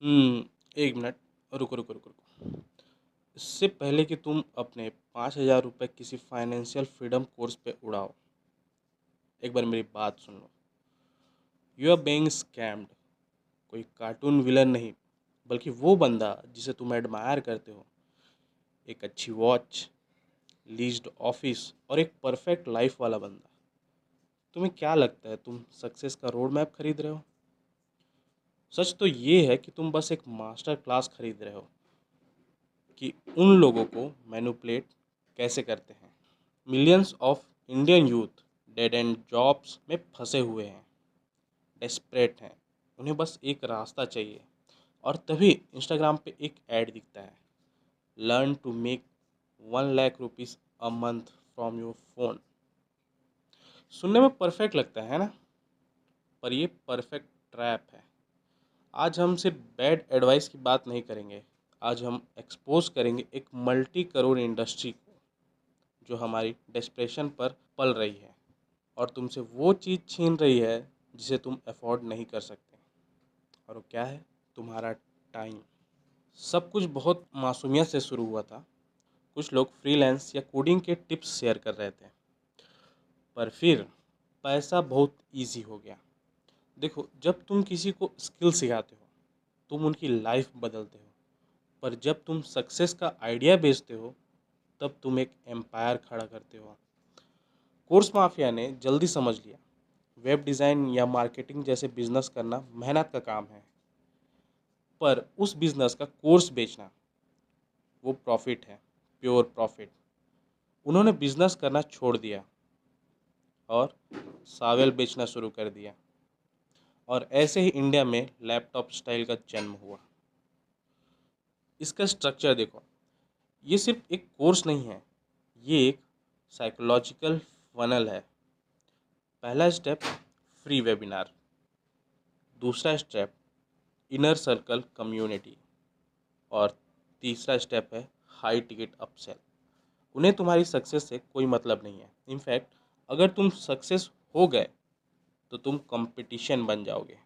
हुँ, 1 minute, रुको, रुको, रुको, रुको। इससे पहले कि तुम अपने ₹5000 किसी फाइनेंशियल फ्रीडम कोर्स पे उड़ाओ, एक बार मेरी बात सुन लो। You are being scammed. कोई कार्टून विलन नहीं, बल्कि वो बंदा जिसे तुम एडमायर करते हो। एक अच्छी वॉच, लीज्ड ऑफिस और एक परफेक्ट लाइफ वाला बंदा। तुम्हें क्या लगता है तुम सक्सेस का रोड मैप खरीद रहे हो? सच तो ये है कि तुम बस एक मास्टर क्लास खरीद रहे हो कि उन लोगों को मैनिपुलेट कैसे करते हैं। Millions of Indian youth dead and jobs में फंसे हुए हैं, डेस्परेट हैं। उन्हें बस एक रास्ता चाहिए और तभी इंस्टाग्राम पे एक ऐड दिखता है, learn to make 1 lakh rupees a month from your phone. सुनने में परफेक्ट लगता है ना? पर ये परफेक्ट ट्रैप है। आज हम सिर्फ बैड एडवाइस की बात नहीं करेंगे। आज हम एक्सपोज करेंगे एक मल्टी करोड़ इंडस्ट्री को जो हमारी डेस्परेशन पर पल रही है और तुमसे वो चीज़ छीन रही है जिसे तुम अफोर्ड नहीं कर सकते। और वो क्या है? तुम्हारा टाइम। सब कुछ बहुत मासूमियत से शुरू हुआ था। कुछ लोग फ्रीलांस या कोडिंग के टिप्स शेयर कर रहे थे, पर फिर पैसा बहुत इजी हो गया। देखो, जब तुम किसी को स्किल सिखाते हो, तुम उनकी लाइफ बदलते हो। पर जब तुम सक्सेस का आइडिया बेचते हो, तब तुम एक एम्पायर खड़ा करते हो। कोर्स माफिया ने जल्दी समझ लिया, वेब डिज़ाइन या मार्केटिंग जैसे बिजनेस करना मेहनत का काम है, पर उस बिजनेस का कोर्स बेचना वो प्रॉफिट है, प्योर प्रॉफिट। उन्होंने बिजनेस करना छोड़ दिया और सावेल बेचना शुरू कर दिया। और ऐसे ही इंडिया में लैपटॉप स्टाइल का जन्म हुआ। इसका स्ट्रक्चर देखो, ये सिर्फ एक कोर्स नहीं है, ये एक साइकोलॉजिकल फनल है। पहला स्टेप फ्री वेबिनार, दूसरा स्टेप इनर सर्कल कम्युनिटी और तीसरा स्टेप है हाई टिकट अपसेल। उन्हें तुम्हारी सक्सेस से कोई मतलब नहीं है। इनफैक्ट अगर तुम सक्सेस हो गए तो तुम कंपटीशन बन जाओगे।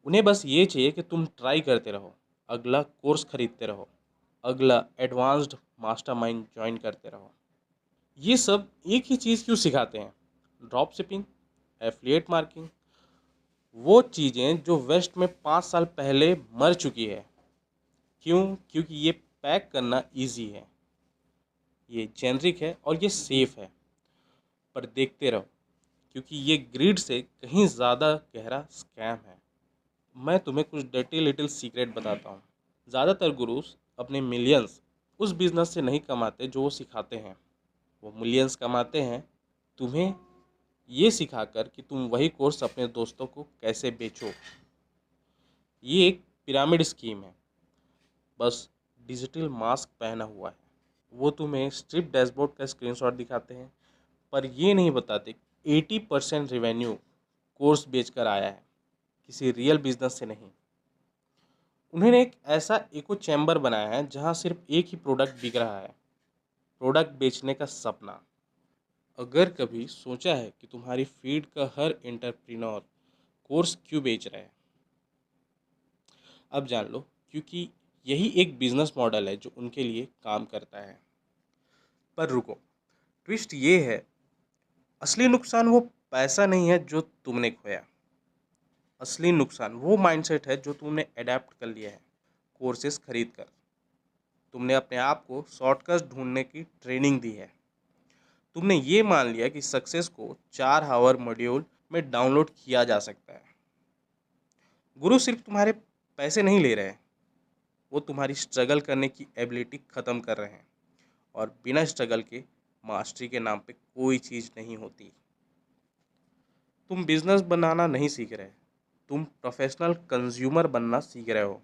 उन्हें बस ये चाहिए कि तुम ट्राई करते रहो, अगला कोर्स खरीदते रहो, अगला एडवांस्ड मास्टरमाइंड ज्वाइन करते रहो। ये सब एक ही चीज़ क्यों सिखाते हैं? ड्रॉप शिपिंग, एफिलिएट मार्केटिंग, वो चीज़ें जो वेस्ट में 5 साल पहले मर चुकी है। क्यों? क्योंकि ये पैक करना इजी है, ये जेनरिक है और ये सेफ है। पर देखते रहो, क्योंकि ये ग्रिड से कहीं ज़्यादा गहरा स्कैम है। मैं तुम्हें कुछ डर्टी लिटिल सीक्रेट बताता हूँ। ज़्यादातर गुरुस अपने मिलियंस उस बिजनेस से नहीं कमाते जो वो सिखाते हैं। वो मिलियंस कमाते हैं तुम्हें ये सिखाकर कि तुम वही कोर्स अपने दोस्तों को कैसे बेचो। ये एक पिरामिड स्कीम है, बस डिजिटल मास्क पहना हुआ है। वो तुम्हें स्ट्रिप डैशबोर्ड का स्क्रीनशॉट दिखाते हैं, पर ये नहीं बताते 80% रेवेन्यू कोर्स बेचकर आया है, किसी रियल बिजनेस से नहीं। उन्होंने एक ऐसा इको चैम्बर बनाया है जहाँ सिर्फ एक ही प्रोडक्ट बिक रहा है, प्रोडक्ट बेचने का सपना। अगर कभी सोचा है कि तुम्हारी फीड का हर एंटरप्रेन्योर कोर्स क्यों बेच रहा है? अब जान लो, क्योंकि यही एक बिजनेस मॉडल है जो उनके लिए काम करता है। पर रुको, ट्विस्ट ये है, असली नुकसान वो पैसा नहीं है जो तुमने खोया। असली नुकसान वो माइंडसेट है जो तुमने अडेप्ट कर लिया है कोर्सेज खरीद कर। तुमने अपने आप को शॉर्टकट ढूंढने की ट्रेनिंग दी है। तुमने ये मान लिया कि सक्सेस को 4 आवर मॉड्यूल में डाउनलोड किया जा सकता है। गुरु सिर्फ तुम्हारे पैसे नहीं ले रहे हैं, वो तुम्हारी स्ट्रगल करने की एबिलिटी ख़त्म कर रहे हैं। और बिना स्ट्रगल के मास्टरी के नाम पे कोई चीज़ नहीं होती। तुम बिजनेस बनाना नहीं सीख रहे, तुम प्रोफेशनल कंज्यूमर बनना सीख रहे हो।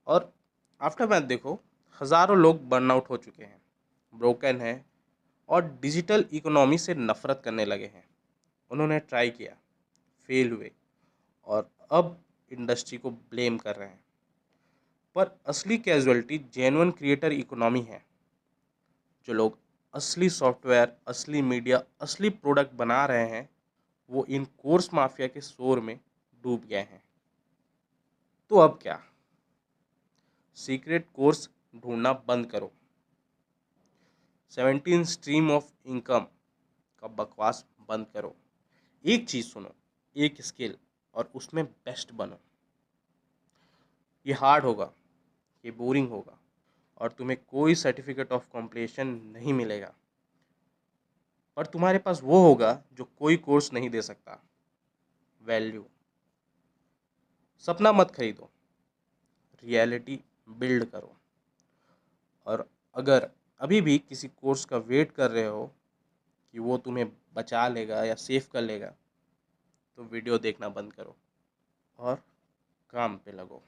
और आफ्टर मैथ देखो, हज़ारों लोग बर्नआउट हो चुके हैं, ब्रोकन हैं और डिजिटल इकोनॉमी से नफ़रत करने लगे हैं। उन्होंने ट्राई किया, फेल हुए और अब इंडस्ट्री को ब्लेम कर रहे हैं। पर असली कैजुअलिटी जेन्युइन क्रिएटर इकोनॉमी है। जो लोग असली सॉफ्टवेयर, असली मीडिया, असली प्रोडक्ट बना रहे हैं, वो इन कोर्स माफिया के शोर में डूब गए हैं। तो अब क्या? सीक्रेट कोर्स ढूंढना बंद करो। 17 स्ट्रीम ऑफ इनकम का बकवास बंद करो। एक चीज़ सुनो, एक स्किल, और उसमें बेस्ट बनो। ये हार्ड होगा, ये बोरिंग होगा, और तुम्हें कोई सर्टिफिकेट ऑफ कंप्लीशन नहीं मिलेगा, पर तुम्हारे पास वो होगा जो कोई कोर्स नहीं दे सकता, वैल्यू। सपना मत खरीदो, रियलिटी बिल्ड करो। और अगर अभी भी किसी कोर्स का वेट कर रहे हो कि वो तुम्हें बचा लेगा या सेव कर लेगा, तो वीडियो देखना बंद करो और काम पे लगो।